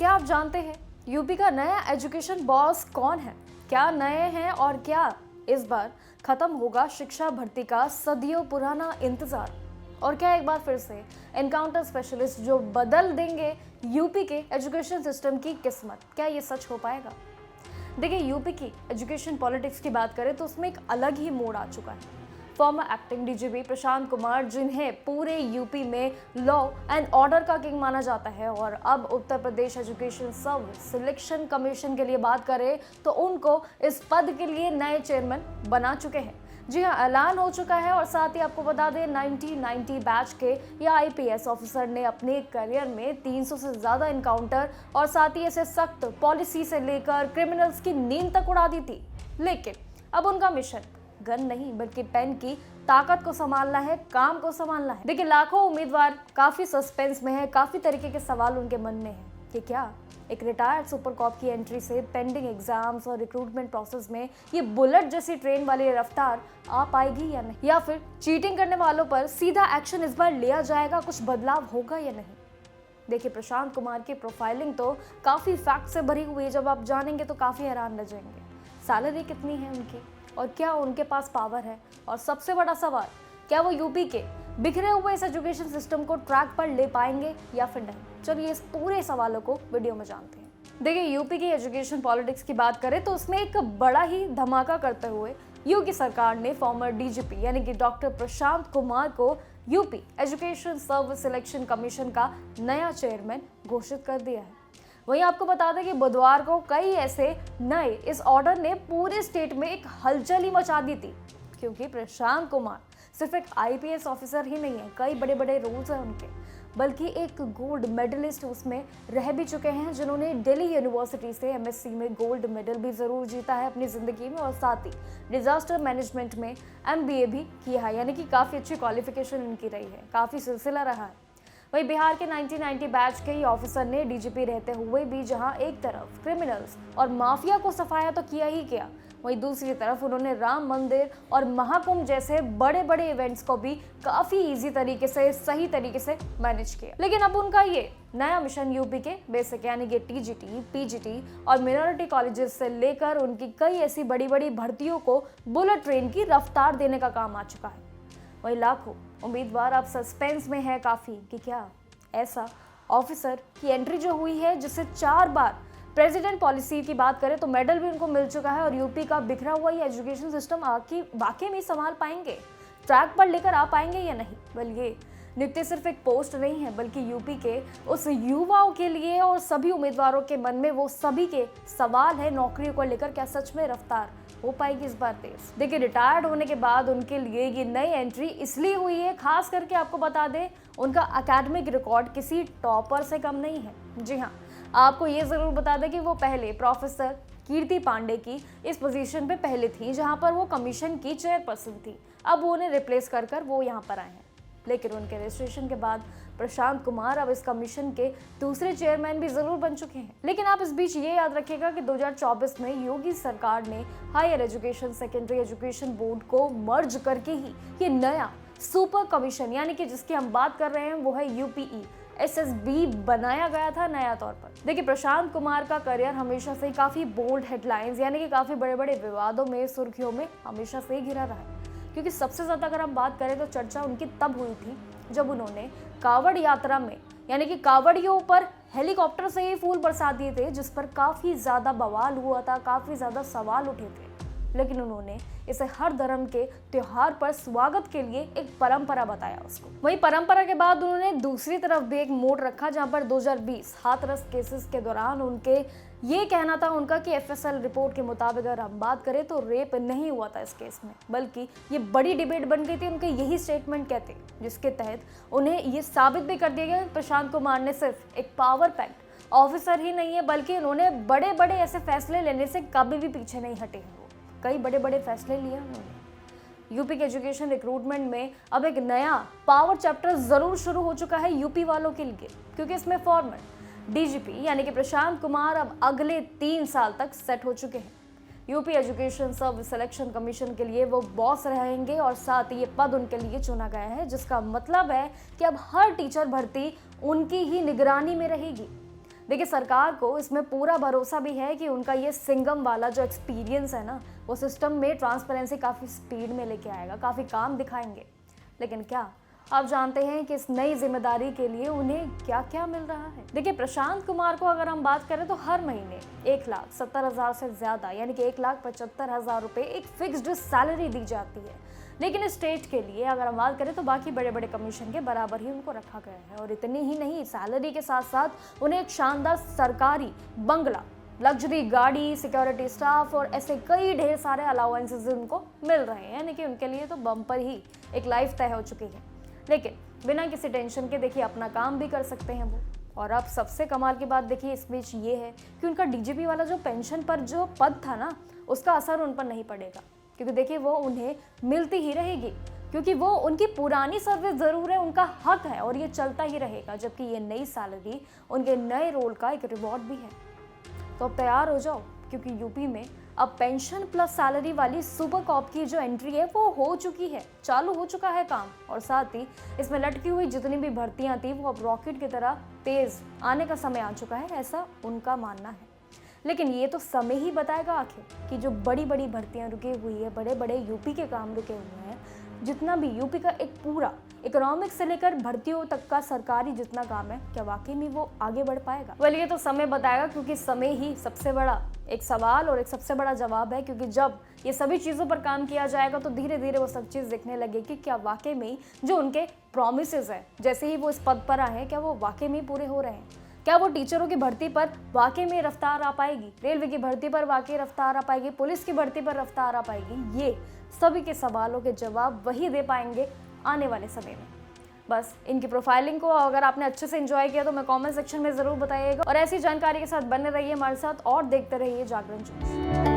क्या आप जानते हैं यूपी का नया एजुकेशन बॉस कौन है? क्या नए हैं और क्या इस बार खत्म होगा शिक्षा भर्ती का सदियों पुराना इंतजार? और क्या एक बार फिर से एनकाउंटर स्पेशलिस्ट जो बदल देंगे यूपी के एजुकेशन सिस्टम की किस्मत? क्या ये सच हो पाएगा? देखिए, यूपी की एजुकेशन पॉलिटिक्स की बात करें तो उसमें एक अलग ही मोड़ आ चुका है। Farmer acting DGP Prashant Kumar, जिन्हें पूरे यूपी में लॉ एंड ऑर्डर का किंग माना जाता है, और अब Uttar Pradesh education service selection commission के लिए बात करें तो उनको इस पद के लिए नए चेयरमैन बना चुके हैं। जी हाँ, ऐलान हो चुका है। और साथ ही आपको बता दें, 1990 बैच के या आईपीएस ऑफिसर ने अपने करियर में 300 से ज्यादा इनकाउंटर और साथ ही ऐसे सख्त पॉलिसी से लेकर क्रिमिनल्स की नींद तक उड़ा दी थी। लेकिन अब उनका मिशन गन नहीं बल्कि पेन की ताकत को संभालना है, काम को संभालना है। देखिए, लाखों उम्मीदवार काफी सस्पेंस में है, काफी तरीके के सवाल उनके मन में है कि क्या एक रिटायर्ड सुपर कॉप की एंट्री से पेंडिंग एग्जाम्स और रिक्रूटमेंट प्रोसेस में ये बुलेट जैसी ट्रेन वाली रफ्तार आ पाएगी या नहीं, या फिर चीटिंग करने वालों पर सीधा एक्शन इस बार लिया जाएगा, कुछ बदलाव होगा या नहीं। देखिए, प्रशांत कुमार की प्रोफाइलिंग तो काफी फैक्ट से भरी हुई है। जब आप जानेंगे तो काफी हैरान रह जाएंगे। सैलरी कितनी है उनकी और क्या उनके पास पावर है, और सबसे बड़ा सवाल, क्या वो यूपी के बिखरे हुए इस एजुकेशन सिस्टम को ट्रैक पर ले पाएंगे या फिर नहीं? चलिए इस पूरे सवालों को वीडियो में जानते हैं। देखिए, यूपी की एजुकेशन पॉलिटिक्स की बात करें तो उसमें एक बड़ा ही धमाका करते हुए योगी सरकार ने फॉर्मर डीजीपी यानी कि डॉक्टर प्रशांत कुमार को UP education service selection commission का नया चेयरमैन घोषित कर दिया है। वहीं आपको बता दें कि बुधवार को कई ऐसे नए इस ऑर्डर ने पूरे स्टेट में एक हलचल ही मचा दी थी, क्योंकि प्रशांत कुमार सिर्फ एक आईपीएस ऑफिसर ही नहीं है, कई बड़े बड़े रोल्स हैं उनके, बल्कि एक गोल्ड मेडलिस्ट उसमें रह भी चुके हैं, जिन्होंने दिल्ली यूनिवर्सिटी से एमएससी में गोल्ड मेडल भी जरूर जीता है अपनी जिंदगी में, और साथ ही डिजास्टर मैनेजमेंट में एमबीए भी किया है, यानी कि काफी अच्छी क्वालिफिकेशन इनकी रही है, काफी सिलसिला रहा है। वहीं बिहार के 1990 बैच के ही ऑफिसर ने डीजीपी रहते हुए भी जहां एक तरफ क्रिमिनल्स और माफिया को सफाया तो किया ही किया, वहीं दूसरी तरफ उन्होंने राम मंदिर और महाकुंभ जैसे बड़े बड़े इवेंट्स को भी काफी इजी तरीके से, सही तरीके से मैनेज किया। लेकिन अब उनका ये नया मिशन यूपी के बेसिक यानी कि टीजीटी, पीजीटी और मिनोरिटी कॉलेजेस से लेकर उनकी कई ऐसी बड़ी बड़ी भर्तियों को बुलेट ट्रेन की रफ्तार देने का काम आ चुका है। वही लाखों उम्मीदवार अब सस्पेंस में है काफी कि क्या ऐसा ऑफिसर की एंट्री जो हुई है, जिससे 4 बार प्रेसिडेंट पॉलिसी की बात करें तो मेडल भी उनको मिल चुका है, और यूपी का बिखरा हुआ ये एजुकेशन सिस्टम वाकई में संभाल पाएंगे, ट्रैक पर लेकर आ पाएंगे या नहीं? वेल, ये नित्य सिर्फ एक पोस्ट नहीं है, बल्कि यूपी के उस युवाओं के लिए और सभी उम्मीदवारों के मन में वो सभी के सवाल है नौकरियों को लेकर, क्या सच में रफ्तार हो पाएगी इस बार तेज? देखिए, रिटायर्ड होने के बाद उनके लिए ये नई एंट्री इसलिए हुई है, खास करके आपको बता दें, उनका एकेडमिक रिकॉर्ड किसी टॉपर से कम नहीं है। जी हाँ, आपको ये जरूर बता दें कि वो पहले प्रोफेसर कीर्ति पांडे की इस पोजीशन पे पहले थी, जहां पर वो कमीशन की चेयरपर्सन थी। अब वो उन्हें रिप्लेस कर वो यहाँ पर आए हैं। लेकिन उनके रजिस्ट्रेशन के बाद प्रशांत कुमार अब इस कमीशन के दूसरे चेयरमैन भी जरूर बन चुके हैं। लेकिन आप इस बीच ये याद रखिएगा कि 2024 में योगी सरकार ने higher education secondary education board को मर्ज करके ही ये नया सुपर कमीशन यानी कि जिसकी हम बात कर रहे हैं वो है यूपीई एसएसबी बनाया गया था नया तौर पर। देखिए, प्रशांत कुमार का करियर हमेशा से काफी बोल्ड हेडलाइंस यानी कि काफी बड़े बड़े विवादों में, सुर्खियों में हमेशा से घिरा रहा है, क्योंकि सबसे ज्यादा अगर हम बात करें तो चर्चा उनकी तब हुई थी जब उन्होंने कावड़ यात्रा में यानी कि कावड़ियों पर हेलीकॉप्टर से ही फूल बरसा दिए थे, जिस पर काफी ज्यादा बवाल हुआ था, काफी ज्यादा सवाल उठे थे। लेकिन उन्होंने इसे हर धर्म के त्योहार पर स्वागत के लिए एक परंपरा बताया उसको। वही परंपरा के बाद उन्होंने दूसरी तरफ भी एक मोड़ रखा, जहां पर 2020 हाथरस केसेस के दौरान उनके ये कहना था उनका कि एफएसएल रिपोर्ट के मुताबिक अगर हम बात करें तो रेप नहीं हुआ था इस केस में, बल्कि ये बड़ी डिबेट बन गई थी। उनके यही स्टेटमेंट कहते, जिसके तहत उन्हें ये साबित भी कर दिया गया प्रशांत कुमार ने सिर्फ एक पावर पैक्ड ऑफिसर ही नहीं है, बल्कि उन्होंने बड़े बड़े ऐसे फैसले लेने से कभी भी पीछे नहीं हटे हैं। कई बड़े बड़े फैसले लिए उन्होंने। यूपी के एजुकेशन रिक्रूटमेंट में अब एक नया पावर चैप्टर जरूर शुरू हो चुका है यूपी वालों के लिए, क्योंकि इसमें फॉर्मर डीजीपी यानी कि प्रशांत कुमार अब अगले 3 साल तक सेट हो चुके हैं। UP education service selection commission के लिए वो बॉस रहेंगे, और साथ ही ये पद उनके लिए चुना गया है, जिसका मतलब है कि अब हर टीचर भर्ती उनकी ही निगरानी में रहेगी। देखिए, सरकार को इसमें पूरा भरोसा भी है कि उनका ये सिंघम वाला जो एक्सपीरियंस है ना, वो सिस्टम में ट्रांसपेरेंसी काफ़ी स्पीड में लेके आएगा, काफ़ी काम दिखाएंगे। लेकिन क्या आप जानते हैं कि इस नई जिम्मेदारी के लिए उन्हें क्या क्या मिल रहा है? देखिए, प्रशांत कुमार को अगर हम बात करें तो हर महीने 1,70,000 से ज़्यादा यानी कि 1,75,000 रुपये एक फिक्स्ड सैलरी दी जाती है। लेकिन स्टेट के लिए अगर हम बात करें तो बाकी बड़े बड़े कमीशन के बराबर ही उनको रखा गया है। और इतनी ही नहीं, सैलरी के साथ साथ उन्हें एक शानदार सरकारी बंगला, लग्जरी गाड़ी, सिक्योरिटी स्टाफ और ऐसे कई ढेर सारे अलाउंसेस उनको मिल रहे हैं, यानी कि उनके लिए तो बम्पर ही एक लाइफ तय हो चुकी है। लेकिन बिना किसी टेंशन के देखिए अपना काम भी कर सकते हैं वो। और अब सबसे कमाल की बात देखिए इस बीच ये है कि उनका डीजीपी वाला जो पेंशन पर जो पद था ना, उसका असर उन पर नहीं पड़ेगा, क्योंकि देखिए वो उन्हें मिलती ही रहेगी, क्योंकि वो उनकी पुरानी सर्विस ज़रूर है, उनका हक है और ये चलता ही रहेगा। जबकि ये नई सैलरी उनके नए रोल का एक रिवॉर्ड भी है। तो अब तैयार हो जाओ, क्योंकि यूपी में अब पेंशन प्लस सैलरी वाली सुपर कॉप की जो एंट्री है वो हो चुकी है, चालू हो चुका है काम। और साथ ही इसमें लटकी हुई जितनी भी भर्तियां थी वो अब रॉकेट की तरह तेज आने का समय आ चुका है, ऐसा उनका मानना है। लेकिन ये तो समय ही बताएगा आखिर कि जो बड़ी बड़ी भर्तियां रुकी हुई है, बड़े बड़े यूपी के काम रुके हुए हैं, जितना भी यूपी का एक पूरा इकोनॉमिक्स से लेकर भर्तियों तक का सरकारी जितना काम है, क्या वाकई में वो आगे बढ़ पाएगा? वेल, ये तो समय बताएगा, क्योंकि समय ही सबसे बड़ा एक सवाल और एक सबसे बड़ा जवाब है। क्योंकि जब ये सभी चीज़ों पर काम किया जाएगा तो धीरे धीरे वो सब चीज़ दिखने लगेगी, क्या वाकई में जो उनके प्रॉमिसेस है जैसे ही वो इस पद पर आए हैं, क्या वो वाकई में पूरे हो रहे हैं? क्या वो टीचरों की भर्ती पर वाकई में रफ्तार आ पाएगी? रेलवे की भर्ती पर वाकई रफ्तार आ पाएगी? पुलिस की भर्ती पर रफ्तार आ पाएगी? ये सभी के सवालों के जवाब वही दे पाएंगे आने वाले समय में। बस इनकी प्रोफाइलिंग को अगर आपने अच्छे से एंजॉय किया तो मैं कमेंट सेक्शन में ज़रूर बताइएगा। और ऐसी जानकारी के साथ बने रहिए हमारे साथ और देखते रहिए जागरण न्यूज़।